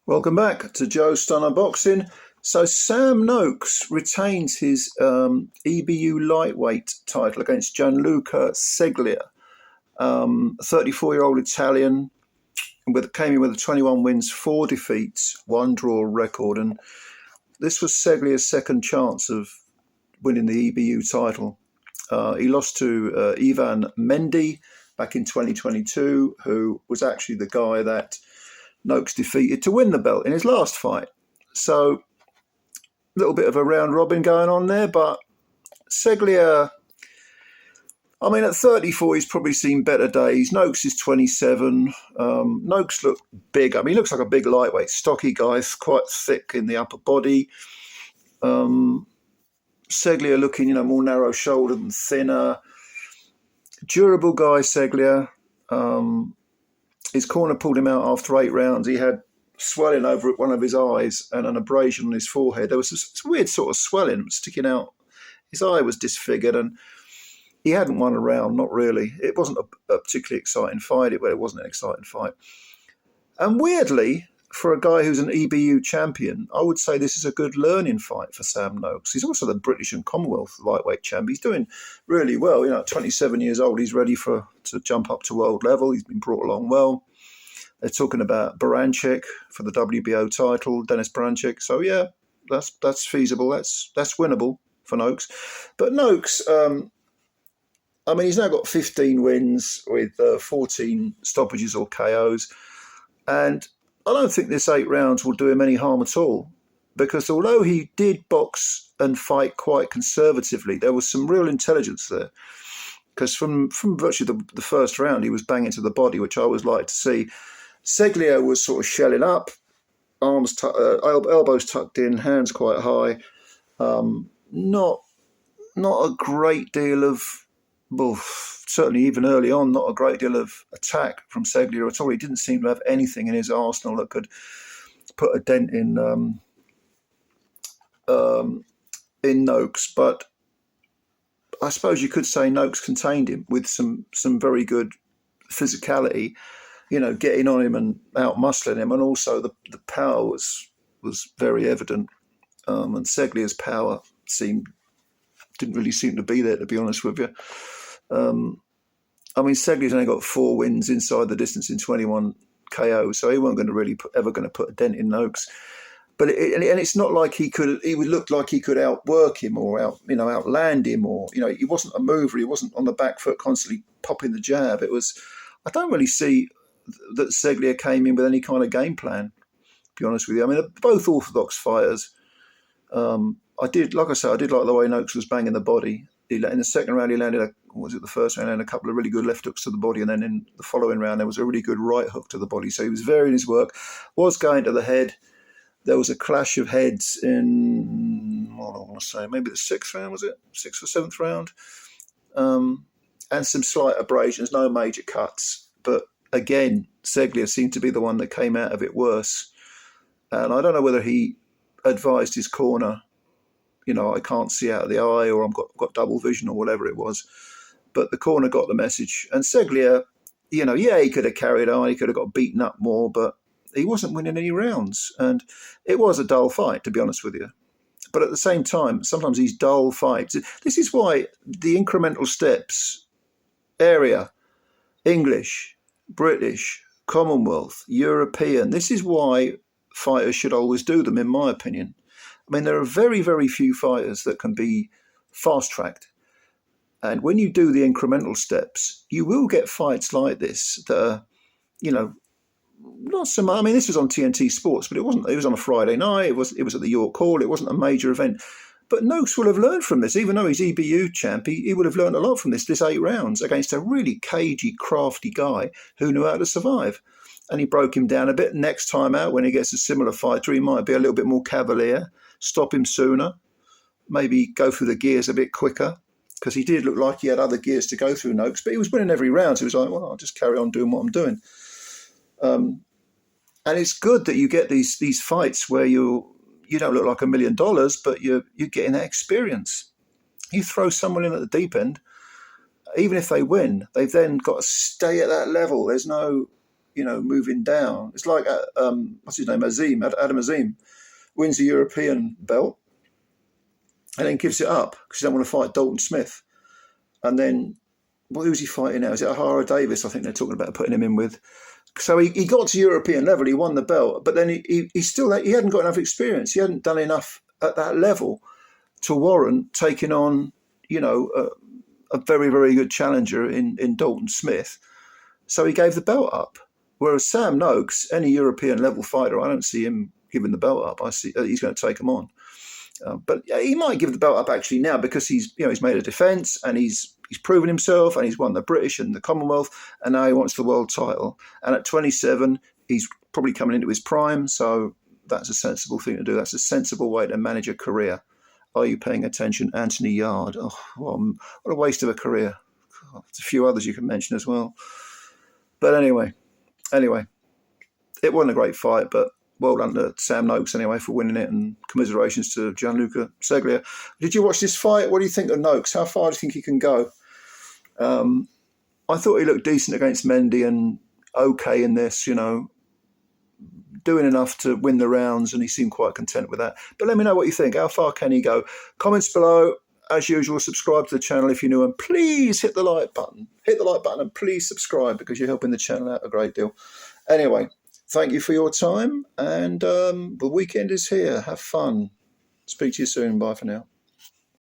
Welcome back to Joe Stunner Boxing. So Sam Noakes retains his EBU lightweight title against Gianluca Seglia, 34-year-old Italian, came in with 21 wins, 4 defeats, 1 draw record, and this was Seglia's second chance of winning the EBU title. He lost to Ivan Mendy back in 2022, who was actually the guy that Noakes defeated to win the belt in his last fight. So a little bit of a round robin going on there, but Seglia, I mean, at 34, he's probably seen better days. Noakes is 27. Noakes looked big. I mean, he looks like a big lightweight, stocky guy, quite thick in the upper body. Seglia looking, more narrow-shouldered and thinner. Durable guy, Seglia. His corner pulled him out after 8 rounds. He had swelling over one of his eyes and an abrasion on his forehead. There was this weird sort of swelling sticking out. His eye was disfigured, and he hadn't won a round, not really. It wasn't a particularly exciting fight. It wasn't an exciting fight. And weirdly, for a guy who's an EBU champion, I would say this is a good learning fight for Sam Noakes. He's also the British and Commonwealth lightweight champ. He's doing really well. At 27 years old, he's ready to jump up to world level. He's been brought along well. They're talking about Baranchik for the WBO title, Dennis Baranchik. So yeah, that's feasible. That's winnable for Noakes. But Noakes, he's now got 15 wins with 14 stoppages or KOs, and I don't think this 8 rounds will do him any harm at all, because although he did box and fight quite conservatively, there was some real intelligence there. Because from virtually the first round, he was banging to the body, which I always like to see. Seglia was sort of shelling up, elbows tucked in, hands quite high. Not a great deal of, certainly even early on, not a great deal of attack from Seglia at all. He didn't seem to have anything in his arsenal that could put a dent in Noakes. But I suppose you could say Noakes contained him with some very good physicality, getting on him and out-muscling him, and also the power was very evident. And Seglia's power didn't really seem to be there, to be honest with you. Seglia's only got 4 wins inside the distance in 21 KOs, so he wasn't going to really ever going to put a dent in Noakes. But it's not like he would look like he could outwork him or outland him, or he wasn't a mover. He wasn't on the back foot constantly popping the jab. I don't really see that Seglia came in with any kind of game plan, to be honest with you. They're both orthodox fighters. I did like the way Noakes was banging the body. In the second round, he landed the first round, and a couple of really good left hooks to the body, and then in the following round, there was a really good right hook to the body. So he was varying his work, was going to the head. There was a clash of heads in, what do I want to say, maybe the 6th round, was it? 6th or 7th round? And some slight abrasions, no major cuts. But again, Seglia seemed to be the one that came out of it worse. And I don't know whether he advised his corner, I can't see out of the eye, or I've got double vision, or whatever it was. But the corner got the message. And Seglia, he could have carried on, he could have got beaten up more, but he wasn't winning any rounds. And it was a dull fight, to be honest with you. But at the same time, sometimes these dull fights, this is why the incremental steps, area, English, British, Commonwealth, European, this is why fighters should always do them, in my opinion. There are very, very few fighters that can be fast-tracked. And when you do the incremental steps, you will get fights like this that are, not so much. This was on TNT Sports, but it wasn't. It was on a Friday night. It was at the York Hall. It wasn't a major event. But Noakes will have learned from this, even though he's EBU champ. He would have learned a lot from this 8 rounds against a really cagey, crafty guy who knew how to survive. And he broke him down a bit. Next time out, when he gets a similar fighter, he might be a little bit more cavalier, stop him sooner, maybe go through the gears a bit quicker, because he did look like he had other gears to go through, Noakes, but he was winning every round. So he was like, well, I'll just carry on doing what I'm doing. And it's good that you get these fights where you don't look like $1 million, but you're getting that experience. You throw someone in at the deep end, even if they win, they've then got to stay at that level. There's no moving down. It's like what's his name, Adam Azim, wins the European belt and then gives it up because he don't want to fight Dalton Smith. And then, who's he fighting now? Is it Ahara Davis? I think they're talking about putting him in with. So he got to European level, he won the belt, but then he hadn't got enough experience. He hadn't done enough at that level to warrant taking on, a very, very good challenger in Dalton Smith. So he gave the belt up. Whereas Sam Noakes, any European level fighter, I don't see him giving the belt up. I see he's going to take him on. But he might give the belt up actually now because he's made a defence and he's proven himself and he's won the British and the Commonwealth and now he wants the world title. And at 27, he's probably coming into his prime. So that's a sensible thing to do. That's a sensible way to manage a career. Are you paying attention? Anthony Yard. Oh, what a waste of a career. God, there's a few others you can mention as well. But anyway, it wasn't a great fight, but well done to Sam Noakes anyway for winning it, and commiserations to GIANLUCA CEGLIA. Did you watch this fight? What do you think of Noakes? How far do you think he can go? I thought he looked decent against Mendy and okay in this, doing enough to win the rounds, and he seemed quite content with that. But let me know what you think. How far can he go? Comments below. As usual, subscribe to the channel if you're new, and please hit the like button. Hit the like button and please subscribe because you're helping the channel out a great deal. Anyway, thank you for your time, and the weekend is here. Have fun. Speak to you soon. Bye for now.